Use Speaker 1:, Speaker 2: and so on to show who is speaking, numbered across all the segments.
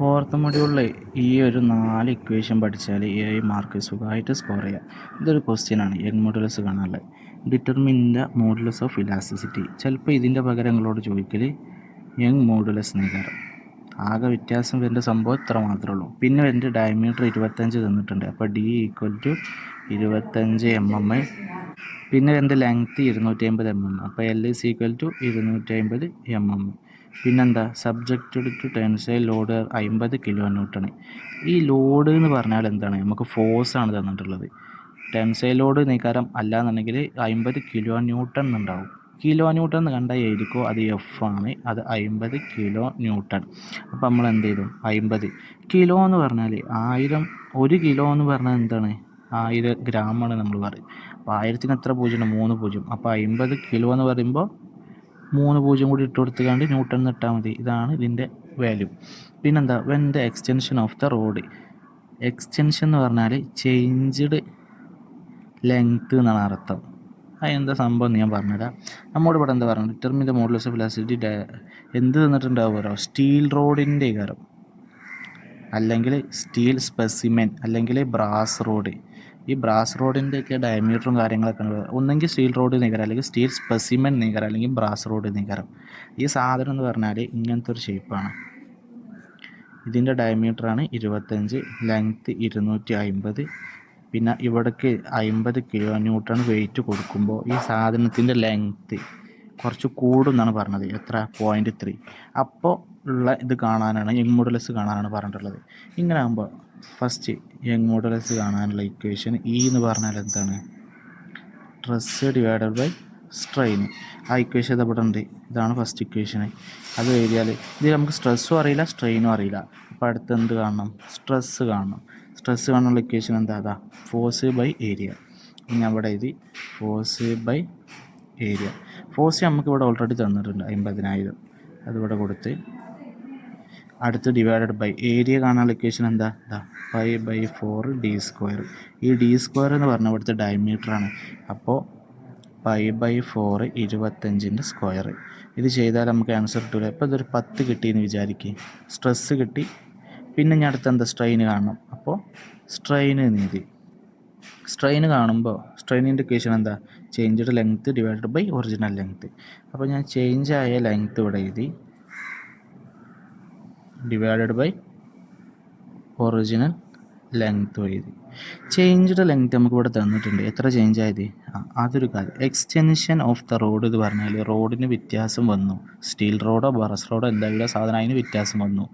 Speaker 1: Fourth മൊഡ്യൂളിൽ ഈ ഒരു 4 ഇക്വേഷൻ പഠിച്ചാൽ 7 മാർക്ക് സുഖമായിട്ട് സ്കോർ ചെയ്യാം. ഇതൊരു ക്വസ്റ്റ്യനാണ് യങ് മോഡുലസ് കാണാനുള്ളത്. Determine the modulus of elasticity. ചിലപ്പോൾ ഇതിൻ്റെ പകരം നിങ്ങളോട് ചോദിക്കൽ യങ് മോഡുലസ് നേക്കാരം. ആകെ വ്യത്യാസം വരുന്ന സംഭവം ഇത്ര മാത്രമേ ഉള്ളൂ. പിന്നെ എൻ്റെ ഡയമീറ്റർ 25 തന്നിട്ടുണ്ട്. അപ്പോൾ D = 25 mm. പിന്നെ എൻ്റെ ലെങ്ത്ത് 250 mm. അപ്പോൾ L = 250 mm. പിന്നെന്താ, subjected to tensile load 50 kN. ഈ ലോഡ് എന്ന് പറഞ്ഞാൽ എന്താണ്? നമുക്ക് ഫോഴ്സാണ് തന്നിട്ടുള്ളത്. ടെൻസൈൽ ലോഡ് നീക്കാരം അല്ല എന്നുണ്ടെങ്കിൽ 50 kN എന്നുണ്ടാവും. കിലോ ന്യൂട്ടൺ എന്ന് കണ്ടാൽ എഴുതിക്കോ, അത് F ആണ്, അത് 50 kN. അപ്പോൾ നമ്മൾ എന്ത് ചെയ്തു? 50 കിലോ എന്ന് പറഞ്ഞാൽ 1000. 1 കിലോ എന്ന് പറഞ്ഞാൽ എന്താണ്? 1000 ഗ്രാമാണ് നമ്മൾ പറയും. അപ്പോൾ 1000-ന് എത്ര പൂജ്യം? 3 പൂജ്യം. അപ്പോൾ 50 കിലോ എന്ന് പറയുമ്പോൾ 3 പൂജ്യം കൂടി ഇട്ട് കൊടുത്തുകൊണ്ട് ന്യൂട്ടൺ ഇട്ടാൽ മതി. ഇതാണ് ഇതിൻ്റെ വാല്യൂ. പിന്നെന്താ, when the extension of the road. Extension എന്ന് പറഞ്ഞാൽ ചേഞ്ച്ഡ് ലെങ്ത്ത് എന്നാണ് അർത്ഥം. അതെന്താ സംഭവം ഞാൻ പറഞ്ഞുതരാം. നമ്മോട് ഇവിടെ എന്താ പറയുന്നത്? Determine the modulus of elasticity. എന്ത് തന്നിട്ടുണ്ടാവുമോ? സ്റ്റീൽ റോഡിൻ്റെ കാരം, അല്ലെങ്കിൽ സ്റ്റീൽ സ്പെസിമെൻ, അല്ലെങ്കിൽ ബ്രാസ് റോഡ്. ഈ ബ്രാസ് റോഡിൻ്റെയൊക്കെ ഡയമീറ്ററും കാര്യങ്ങളൊക്കെ ഒന്നെങ്കിൽ സ്റ്റീൽ റോഡ് നീക്കരം, അല്ലെങ്കിൽ സ്റ്റീൽ സ്പെസിമെൻ നീക്കരം, അല്ലെങ്കിൽ ബ്രാസ് റോഡ് നീക്കരം. ഈ സാധനം എന്ന് പറഞ്ഞാൽ ഇങ്ങനത്തെ ഒരു ഷേപ്പാണ്. ഇതിൻ്റെ ഡയമീറ്ററാണ് 25, ലെങ്ത്ത് 250. പിന്നെ ഇവിടേക്ക് 50 kN വെയിറ്റ് കൊടുക്കുമ്പോൾ ഈ സാധനത്തിൻ്റെ ലെങ്ത്ത് കുറച്ച് കൂടുമെന്നാണ് പറഞ്ഞത്. എത്ര? 0.3. അപ്പോൾ ഉള്ള ഇത് കാണാനാണ്, യങ് മോഡുലസ് കാണാനാണ് പറഞ്ഞിട്ടുള്ളത്. ഇങ്ങനെ ആകുമ്പോൾ ഫസ്റ്റ് യങ് മോഡുലസ് കാണാനുള്ള ഇക്വേഷൻ E എന്ന് പറഞ്ഞാൽ എന്താണ്? Stress divided by strain. ആ ഇക്വേഷൻ ഇവിടെ ഉണ്ട്. ഇതാണ് ഫസ്റ്റ് ഇക്വേഷൻ. അത് എഴുതിയാൽ ഇതിൽ നമുക്ക് സ്ട്രെസ്സും അറിയില്ല, സ്ട്രെയിനും അറിയില്ല. അപ്പോൾ അടുത്ത് എന്ത് കാണണം? സ്ട്രെസ്സ് കാണണം. സ്ട്രെസ്സ് കാണാനുള്ള ഇക്വേഷൻ എന്താ? അതാ, ഫോഴ്സ് ബൈ ഏരിയ. ഞാൻ ഇവിടെ എഴുതി ഫോഴ്സ് ബൈ ഏരിയ. ഫോഴ്സ് നമുക്ക് ഇവിടെ ഓൾറെഡി തന്നിട്ടുണ്ട് 50,000. അതിവിടെ കൊടുത്ത് അടുത്ത് ഡിവൈഡഡ് ബൈ ഏരിയ കാണാനുള്ള ഇക്വേഷൻ എന്താ? 5/4 d². ഈ d² എന്ന് പറഞ്ഞാൽ ഇവിടുത്തെ ഡയമീറ്ററാണ്. അപ്പോൾ 5/4 25ൻ്റെ സ്ക്വയർ. ഇത് ചെയ്താൽ നമുക്ക് ആൻസർ കിട്ടില്ല. ഇപ്പോൾ ഇതൊരു 10 കിട്ടിയെന്ന് വിചാരിക്കുക. സ്ട്രെസ്സ് കിട്ടി. പിന്നെ ഞാൻ അടുത്ത് എന്താ? സ്ട്രെയിൻ കാണണം. അപ്പോൾ സ്ട്രെയിന് നീതി. സ്ട്രെയിൻ കാണുമ്പോൾ സ്ട്രെയിനിൻ്റെ ഇക്വേഷൻ എന്താ? Changed length divided by original length. അപ്പോൾ ഞാൻ ചേഞ്ച് ആയ ലെങ്ത്ത് ഇവിടെ എഴുതി, ഡിവൈഡഡ് ബൈ ഒറിജിനൽ ലെങ്ത്ത് എഴുതി. ചേഞ്ച്ഡ് ലെങ്ത്ത് നമുക്ക് ഇവിടെ തന്നിട്ടുണ്ട്. എത്ര ചേഞ്ച് ആയത്? അതൊരു കാര്യം. എക്സ്റ്റൻഷൻ ഓഫ് ദ റോഡ് എന്ന് പറഞ്ഞാൽ റോഡിന് വ്യത്യാസം വന്നു. സ്റ്റീൽ റോഡോ ബ്രസ് റോഡോ എന്തെങ്കിലും സാധനം അതിന് വ്യത്യാസം വന്നു.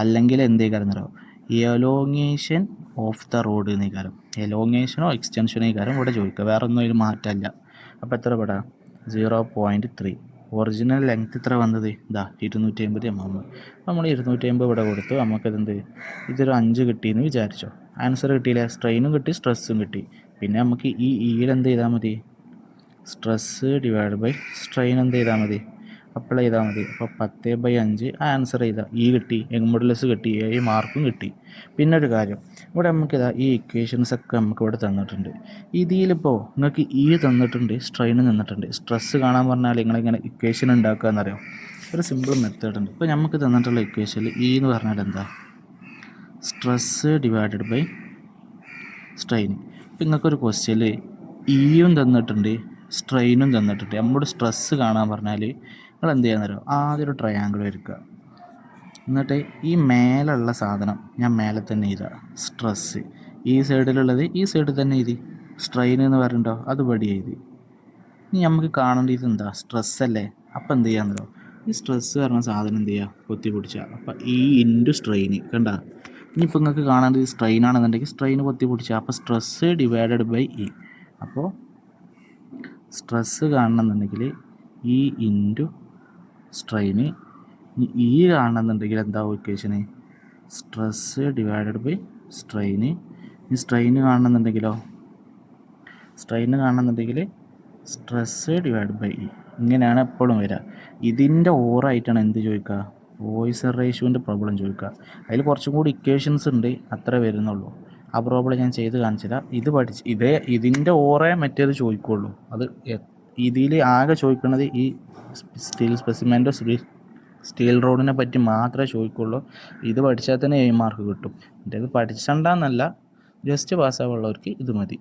Speaker 1: അല്ലെങ്കിൽ എന്തേ കാര്യം? എലോങ്ങേഷൻ ഓഫ് ദ റോഡ് എന്നീ കാര്യം. എലോങ്ങേഷനോ എക്സ്റ്റൻഷനോ ഈ കാര്യം ഇവിടെ ചോദിക്കുക. വേറെ ഒന്നും ഇതിൽ മാറ്റമല്ല. അപ്പോൾ എത്ര പെടാം? 0.3. ഒറിജിനൽ ലെങ്ത്ത് എത്ര വന്നത്? 250 mm. നമ്മൾ 250 ഇവിടെ കൊടുത്തു. നമുക്കിതെന്ത്? ഇതൊരു 5 കിട്ടിയെന്ന് വിചാരിച്ചോ. ആൻസർ കിട്ടിയില്ല. സ്ട്രെയിനും കിട്ടി, സ്ട്രെസ്സും കിട്ടി. പിന്നെ നമുക്ക് ഈ എന്ത് ചെയ്താൽ മതി? സ്ട്രെസ്സ് ഡിവൈഡ് ബൈ സ്ട്രെയിൻ എന്ത് ചെയ്താൽ മതി? അപ്ലൈ ചെയ്താൽ മതി. അപ്പോൾ 10/5 ആൻസർ ചെയ്താൽ കിട്ടി. യങ് മോഡുലസ് കിട്ടി, 7 മാർക്കും കിട്ടി. പിന്നെ ഒരു കാര്യം, ഇവിടെ നമുക്ക് ഈ ഇക്വേഷൻസ് ഒക്കെ നമുക്ക് ഇവിടെ തന്നിട്ടുണ്ട്. ഇതിലിപ്പോൾ നിങ്ങൾക്ക് തന്നിട്ടുണ്ട്, സ്ട്രെയിൻ തന്നിട്ടുണ്ട്. സ്ട്രെസ്സ് കാണാൻ പറഞ്ഞാൽ നിങ്ങളിങ്ങനെ ഇക്വേഷൻ ഉണ്ടാക്കുക എന്നറിയാം. ഒരു സിമ്പിൾ മെത്തേഡ് ഉണ്ട്. ഇപ്പോൾ നമുക്ക് തന്നിട്ടുള്ള ഇക്വേഷനിൽ എന്ന് പറഞ്ഞാൽ എന്താ? Stress divided by strain. ഇപ്പോൾ നിങ്ങൾക്കൊരു ക്വസ്റ്റ്യനിൽ ഇയും തന്നിട്ടുണ്ട്, സ്ട്രെയിനും തന്നിട്ടുണ്ട്. നമ്മളുടെ സ്ട്രെസ്സ് കാണാൻ പറഞ്ഞാൽ നിങ്ങൾ എന്ത് ചെയ്യാൻ തരാം? ആദ്യം ഒരു ട്രയാങ്കിൾ വരയ്ക്കുക. എന്നിട്ട് ഈ മേലുള്ള സാധനം ഞാൻ മേലെ തന്നെ എഴുതുക, സ്ട്രെസ്സ്. ഈ സൈഡിലുള്ളത് ഈ സൈഡിൽ തന്നെ എഴുതി. സ്ട്രെയിൻ എന്ന് പറയുന്നുണ്ടോ? അത് പടി എഴുതി. ഇനി നമുക്ക് കാണേണ്ടത് എന്താ? സ്ട്രെസ്സല്ലേ. അപ്പോൾ എന്ത് ചെയ്യാൻ തരാം? ഈ സ്ട്രെസ്സ് പറഞ്ഞ സാധനം എന്ത് ചെയ്യുക? കൊത്തി പിടിച്ചാൽ. അപ്പോൾ ഇൻറ്റു സ്ട്രെയിൻ. കണ്ട? ഇനിയിപ്പോൾ നിങ്ങൾക്ക് കാണേണ്ടത് സ്ട്രെയിൻ ആണെന്നുണ്ടെങ്കിൽ സ്ട്രെയിൻ കൊത്തി പിടിച്ചാൽ. അപ്പോൾ സ്ട്രെസ്സ് ഡിവൈഡഡ് ബൈ അപ്പോൾ സ്ട്രെസ്സ് കാണണമെന്നുണ്ടെങ്കിൽ ഇൻറ്റു സ്ട്രെയിന്. കാണണമെന്നുണ്ടെങ്കിൽ എന്താ equation? Stress divided by strain. ഈ സ്ട്രെയിന് കാണണമെന്നുണ്ടെങ്കിലോ? സ്ട്രെസ്സ് ഡിവൈഡ് ബൈ ഇങ്ങനെയാണ് എപ്പോഴും വരിക. ഇതിൻ്റെ ഓറായിട്ടാണ് എന്ത് ചോദിക്കുക? വോയിസ് റേഷ്യോൻ്റെ പ്രോബ്ലം ചോദിക്കുക. അതിൽ കുറച്ചും കൂടി ഇക്വേഷൻസ് ഉണ്ട്, അത്ര വരുന്നുള്ളൂ. ആ പ്രോബ്ലം ഞാൻ ചെയ്ത് കാണിച്ചില്ല. ഇത് പഠിച്ച് ഇതിൻ്റെ ഓറേ മറ്റേത് ചോദിക്കുള്ളൂ. അത് ഇതിൽ ആകെ ചോദിക്കുന്നത് ഈ സ്റ്റീൽ സ്പെസിമെൻ്റോ സ്റ്റീൽ റോഡിനെ പറ്റി മാത്രമേ ചോദിക്കുള്ളൂ. ഇത് പഠിച്ചാൽ തന്നെ 7 മാർക്ക് കിട്ടും. ഇത് പഠിച്ചണ്ടെന്നല്ല, ജസ്റ്റ് പാസ്സാവുള്ളവർക്ക് ഇത് മതി.